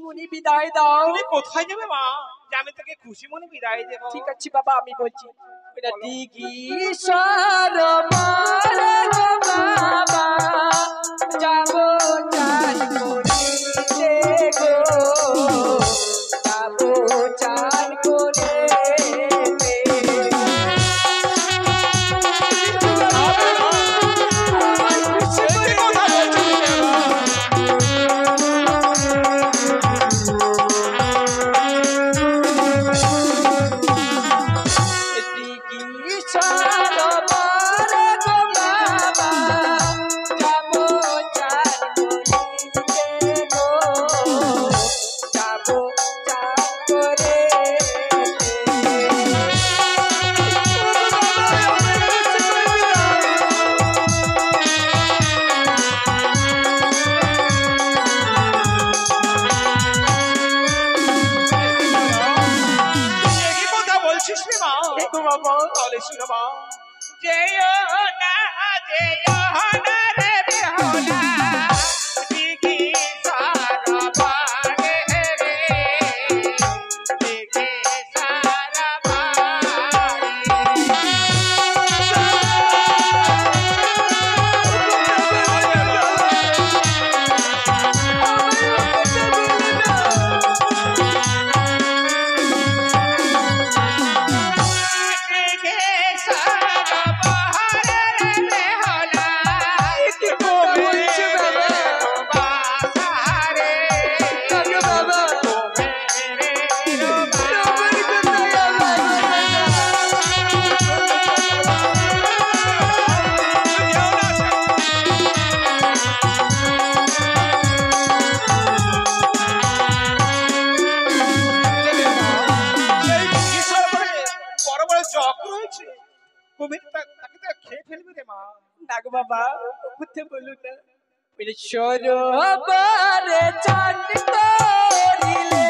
মনে বিদায় দাও। তুমি কোথায় যাবে মা যে আমি তোকে খুশি মনে বিদায় দেব? ঠিক আছে বাবা, আমি বলছি দিঘিশ্বর মারে গো বাবা যাবো চান করিতে গো, যাবো চান করে। তাহলে শুনো মা, যেও না যেও না রে বেহুলা দিঘি সারা বারে রে, দিঘি সারা বাবা কোথা বলুন না, সরোবরে চান করিলে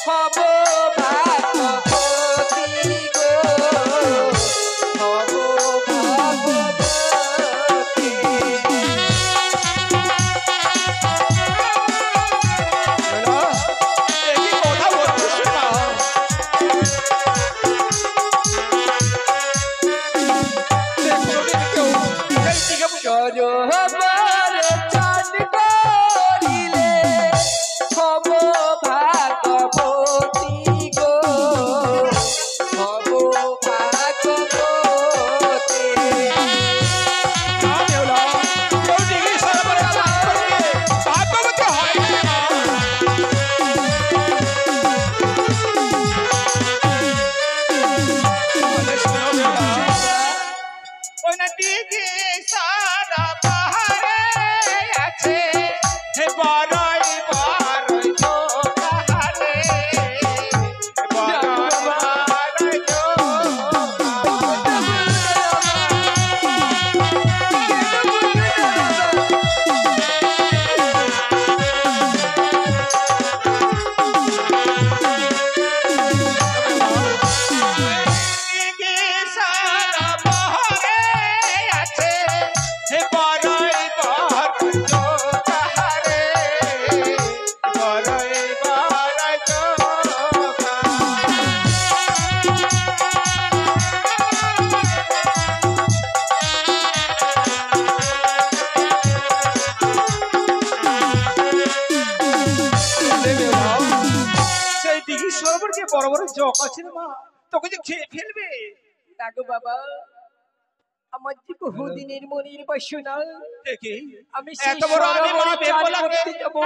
হব ভাগবতী গো, হব ভাগবতী। সরোবরে চান করিলে হব ভাগবতী গো, হব ভাগবতী। বড় বড় জক আছে মা, তোকে যে খেয়ে ফেলবে। দেখো বাবা, আমার যে বহুদিনের মনের বাসনা, দেখি আমি এত বড় আমি মা বেহুলাকে যাব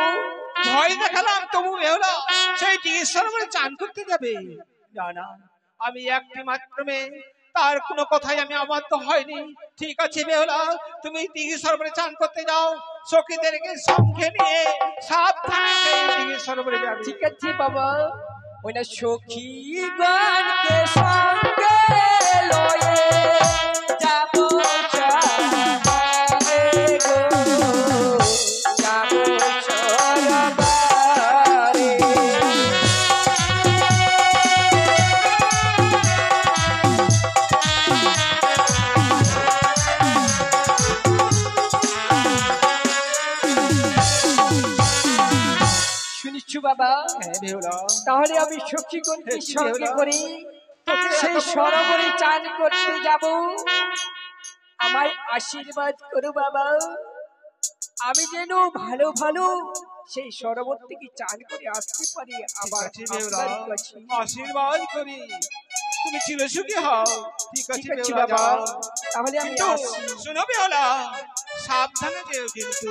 ভয় দেখালাম, তবু বেহুলা সেই দিঘি সরোবরে চান করতে যাবে। না না, আমি একটি মাত্র মেয়ে, তার কোনো কথাই আমি আমার তো হয়নি। ঠিক আছে বেহুলা, তুমি দিঘি সরোবরে চান করতে যাও, সখীদেরকে সঙ্গে নিয়ে সাবধানে দিঘি সরোবরে যাবে। ঠিক আছে বাবা, ওই না সখীগণকে সঙ্গে লয়ে যাব চরবারে গো, যাব চরবারে। শুনিস বাবা হ্যাঁ বেহুলা, তাহলে আমি সখীগণকে হ্যাঁ, কি সঙ্গে বেহুলা? করে তোকে সেই এত বড়- সরোবরে চান করতে যাব আমায় আশীর্বাদ করো বাবা আমি যেন ভালো ভালো সেই সরোবর থেকে চান করে আসতে পারি ঠিক আবার আছে বেহুলা, আপনার কাছে আশীর্বাদ করি তুমি চিরসুখী হও। ঠিক ঠিক আছে আছে বেহুলা, বাবা যাও। তাহলে আমি কিন্তু আসি শোনো বেহুলা, সাবধানে যেও কিন্তু।